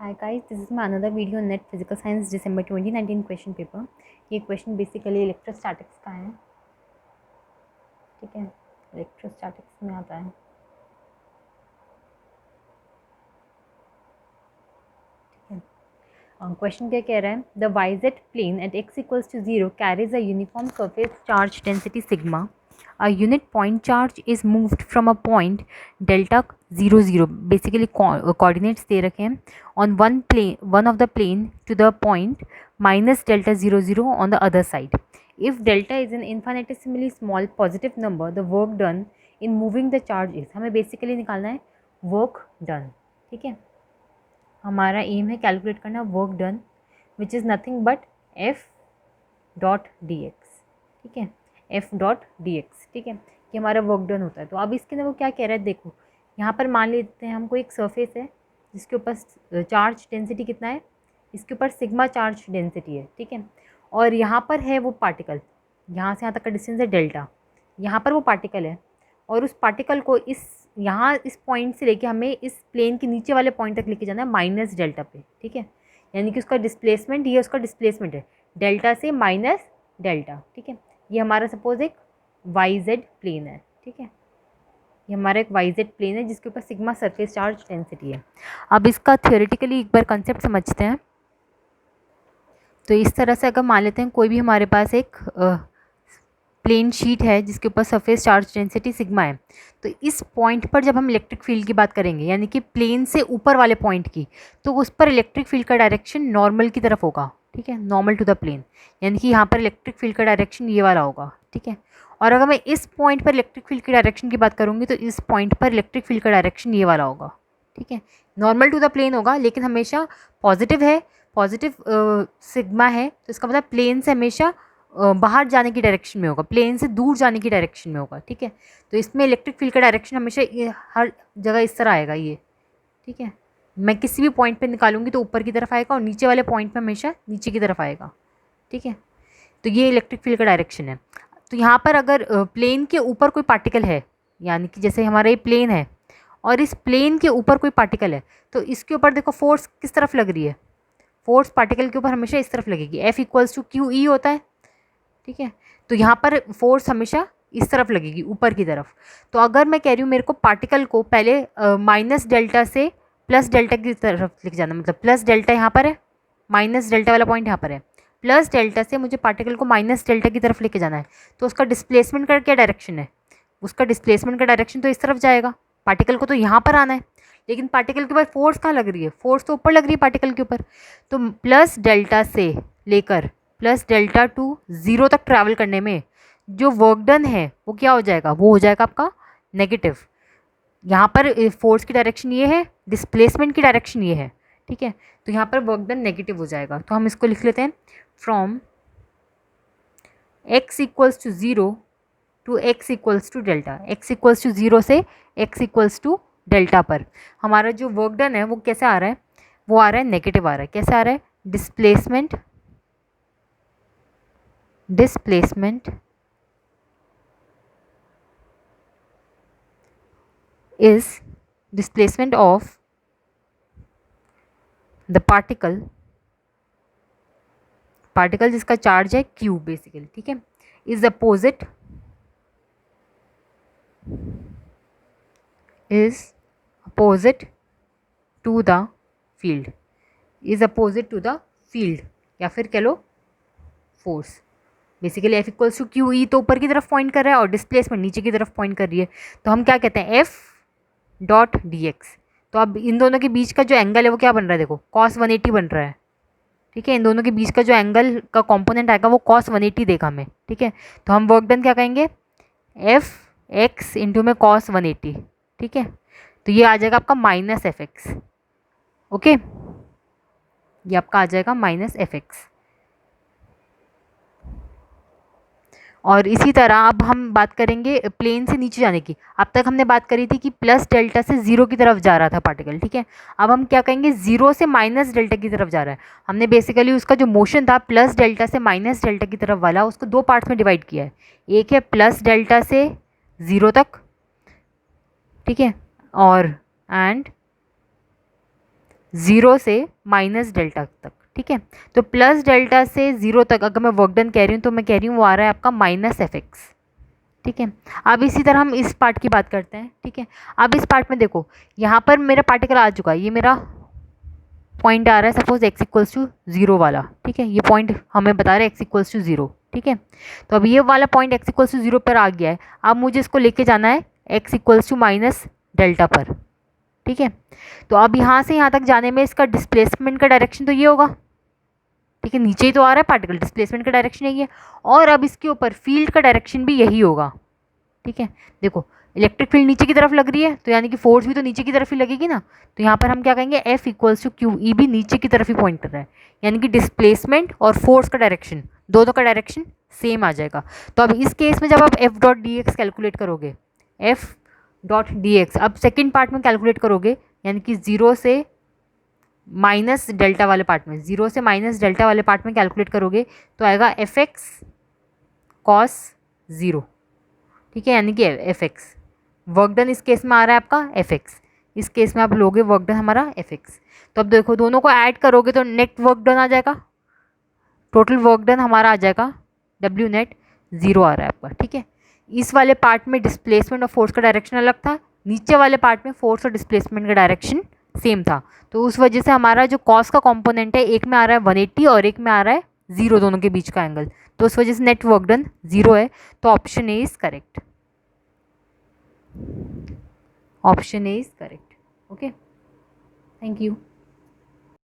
Hi guys, this is my another video on Net Physical Science December 2019 question paper. ये question basically electrostatics का है। ठीक है, electrostatics में आता है। ठीक है, क्वेश्चन क्या कह रहा है? The Y Z plane at x equals to 0 carries a uniform surface charge density sigma. A unit point charge is moved from a point delta 0 0, basically coordinates दे रखे हैं, on one of the plane to the point minus delta 0 0 on the other side. If delta is an infinitesimally small positive number, the work done in moving the charge is, हमें basically निकालना है work done. ठीक है, हमारा M है calculate करना work done which is nothing but F dot D x. ठीक है, एफ डॉट डी एक्स. ठीक है, कि हमारा वर्क डन होता है. तो अब इसके अंदर वो क्या कह रहा है, देखो यहाँ पर मान लेते हैं हमको एक सरफेस है जिसके ऊपर चार्ज डेंसिटी कितना है, इसके ऊपर सिग्मा चार्ज डेंसिटी है. ठीक है, और यहाँ पर है वो पार्टिकल, यहाँ से यहाँ तक का डिस्टेंस है डेल्टा, यहाँ पर वो पार्टिकल है, और उस पार्टिकल को इस पॉइंट से लेके हमें इस प्लेन के नीचे वाले पॉइंट तक लेके जाना है माइनस डेल्टा पे. ठीक है, यानी कि उसका डिस्प्लेसमेंट, ये उसका डिस्प्लेसमेंट है डेल्टा से माइनस डेल्टा. ठीक है, ये हमारा सपोज एक वाई जेड प्लेन है. ठीक है, ये हमारा एक वाई जेड प्लेन है जिसके ऊपर सिग्मा सरफेस चार्ज डेंसिटी है. अब इसका थियोरेटिकली एक बार कंसेप्ट समझते हैं. तो इस तरह से अगर मान लेते हैं कोई भी हमारे पास एक प्लेन शीट है जिसके ऊपर सरफेस चार्ज डेंसिटी सिग्मा है, तो इस पॉइंट पर जब हम इलेक्ट्रिक फील्ड की बात करेंगे, यानी कि प्लेन से ऊपर वाले पॉइंट की, तो उस पर इलेक्ट्रिक फील्ड का डायरेक्शन नॉर्मल की तरफ होगा. ठीक है, नॉर्मल टू द प्लेन, यानी कि यहाँ पर इलेक्ट्रिक फील्ड का डायरेक्शन ये वाला होगा. ठीक है, और अगर मैं इस पॉइंट पर इलेक्ट्रिक फील्ड की डायरेक्शन की बात करूँगी तो इस पॉइंट पर इलेक्ट्रिक फील्ड का डायरेक्शन ये वाला होगा. ठीक है, नॉर्मल टू द प्लेन होगा, लेकिन हमेशा पॉजिटिव है, पॉजिटिव सिग्मा है, तो इसका मतलब प्लेन से हमेशा बाहर जाने की डायरेक्शन में होगा, प्लेन से दूर जाने की डायरेक्शन में होगा. ठीक है, तो इसमें इलेक्ट्रिक फील्ड का डायरेक्शन हमेशा हर जगह इस तरह आएगा ये. ठीक है, मैं किसी भी पॉइंट पे निकालूंगी तो ऊपर की तरफ आएगा और नीचे वाले पॉइंट पे हमेशा नीचे की तरफ आएगा. ठीक है, तो ये इलेक्ट्रिक फील्ड का डायरेक्शन है. तो यहाँ पर अगर प्लेन के ऊपर कोई पार्टिकल है, यानी कि जैसे हमारा ये प्लेन है और इस प्लेन के ऊपर कोई पार्टिकल है, तो इसके ऊपर देखो फोर्स किस तरफ लग रही है, फोर्स पार्टिकल के ऊपर हमेशा इस तरफ लगेगी. F equals to Q E होता है. ठीक है, तो यहाँ पर फोर्स हमेशा इस तरफ लगेगी, ऊपर की तरफ. तो अगर मैं कह रही हूँ मेरे को पार्टिकल को पहले माइनस डेल्टा से प्लस डेल्टा की तरफ लेके जाना, मतलब प्लस डेल्टा यहाँ पर है, माइनस डेल्टा वाला पॉइंट यहाँ पर है, प्लस डेल्टा से मुझे पार्टिकल को माइनस डेल्टा की तरफ लेके जाना है, तो उसका डिस्प्लेसमेंट का क्या डायरेक्शन है, उसका डिस्प्लेसमेंट का डायरेक्शन तो इस तरफ जाएगा. पार्टिकल को तो यहाँ पर आना है, लेकिन पार्टिकल के ऊपर फोर्स कहाँ लग रही है, फोर्स तो ऊपर लग रही है पार्टिकल के ऊपर. तो प्लस डेल्टा से लेकर प्लस डेल्टा टू 0 तक ट्रैवल करने में जो वर्क डन है वो क्या हो जाएगा, वो हो जाएगा आपका नेगेटिव. यहाँ पर फोर्स की डायरेक्शन ये है, डिस्प्लेसमेंट की डायरेक्शन ये है. ठीक है, तो यहाँ पर वर्क डन नेगेटिव हो जाएगा. तो हम इसको लिख लेते हैं from x equals to 0 to x equals to delta. x equals to 0 से x इक्वल्स टू डेल्टा पर हमारा जो वर्क डन है वो कैसे आ रहा है, वो आ रहा है नेगेटिव आ रहा है. कैसे आ रहा है, displacement is displacement of the particle जिसका चार्ज है q बेसिकली. ठीक है, is opposite to the field, या फिर कह लो force. Basically F equals to Q E तो ऊपर की तरफ पॉइंट कर रहा है और डिस्प्लेसमेंट नीचे की तरफ पॉइंट कर रही है, तो हम क्या कहते हैं, एफ डॉट डी एक्स. तो अब इन दोनों के बीच का जो एंगल है वो क्या बन रहा है, देखो कॉस 180 बन रहा है. ठीक है, इन दोनों के बीच का जो एंगल का कॉम्पोनेंट आएगा वो कॉस 180 देगा हमें. ठीक है, तो हम वर्क डन क्या कहेंगे, एफ एक्स इंटू में कॉस 180. ठीक है, तो ये आ जाएगा आपका माइनस एफ एक्स. ओके, ये आपका आ जाएगा माइनस एफ एक्स. और इसी तरह अब हम बात करेंगे प्लेन से नीचे जाने की. अब तक हमने बात करी थी कि प्लस डेल्टा से 0 की तरफ जा रहा था पार्टिकल. ठीक है, अब हम क्या कहेंगे, 0 से माइनस डेल्टा की तरफ जा रहा है. हमने बेसिकली उसका जो मोशन था प्लस डेल्टा से माइनस डेल्टा की तरफ वाला, उसको दो पार्ट्स में डिवाइड किया है. एक है प्लस डेल्टा से 0 तक, ठीक है, और एंड 0 से माइनस डेल्टा तक, ठीक है। तो प्लस डेल्टा से 0 तक अगर मैं वर्क डन कह रही हूँ तो मैं कह रही हूँ वो आ रहा है आपका माइनस एफ एक्स, ठीक है। अब इसी तरह हम इस पार्ट की बात करते हैं, ठीक है। अब इस पार्ट में देखो, यहाँ पर मेरा पार्टिकल आ चुका है, ये मेरा पॉइंट आ रहा है सपोज x इक्वल्स टू 0 वाला, ठीक है। ये पॉइंट हमें बता रहा है x इक्वल्स टू 0, ठीक है। तो अब ये वाला पॉइंट x इक्वल्स टू 0 पर आ गया है। अब मुझे इसको लेके जाना है x equals to minus delta पर, ठीक है। तो अब यहाँ से यहाँ तक जाने में इसका डिस्प्लेसमेंट का डायरेक्शन तो ये होगा, ठीक है। नीचे ही तो आ रहा है पार्टिकल, डिस्प्लेसमेंट का डायरेक्शन यही है। और अब इसके ऊपर फील्ड का डायरेक्शन भी यही होगा, ठीक है। देखो इलेक्ट्रिक फील्ड नीचे की तरफ लग रही है तो यानी कि फोर्स भी तो नीचे की तरफ ही लगेगी ना। तो यहाँ पर हम क्या कहेंगे, F equals to Q E भी नीचे की तरफ ही पॉइंट कर रहा है, यानी कि डिस्प्लेसमेंट और फोर्स का डायरेक्शन दोनों का डायरेक्शन सेम आ जाएगा। तो अब इस केस में जब आप F dot D x calculate करोगे, F डॉट डी एक्स अब सेकेंड पार्ट में कैलकुलेट करोगे, यानी कि 0 से माइनस डेल्टा वाले पार्ट में, 0 से माइनस डेल्टा वाले पार्ट में कैलकुलेट करोगे तो आएगा एफ एक्स कॉस 0, ठीक है। यानी कि एफ एक्स वर्क डन इस केस में आ रहा है आपका एफ एक्स, इस केस में आप लोगे वर्क डन हमारा एफ एक्स। तो अब देखो दोनों को ऐड करोगे तो नेट वर्क डन आ जाएगा, टोटल वर्क डन हमारा आ जाएगा डब्ल्यू नेट 0 आ रहा है आपका, ठीक है। इस वाले पार्ट में डिस्प्लेसमेंट और फोर्स का डायरेक्शन अलग था, नीचे वाले पार्ट में फोर्स और डिस्प्लेसमेंट का डायरेक्शन सेम था। तो उस वजह से हमारा जो कॉस का कंपोनेंट है, एक में आ रहा है 180 और एक में आ रहा है 0, दोनों के बीच का एंगल, तो उस वजह से नेट वर्क डन 0 है। तो option A is correct, option A is correct. Okay, thank you.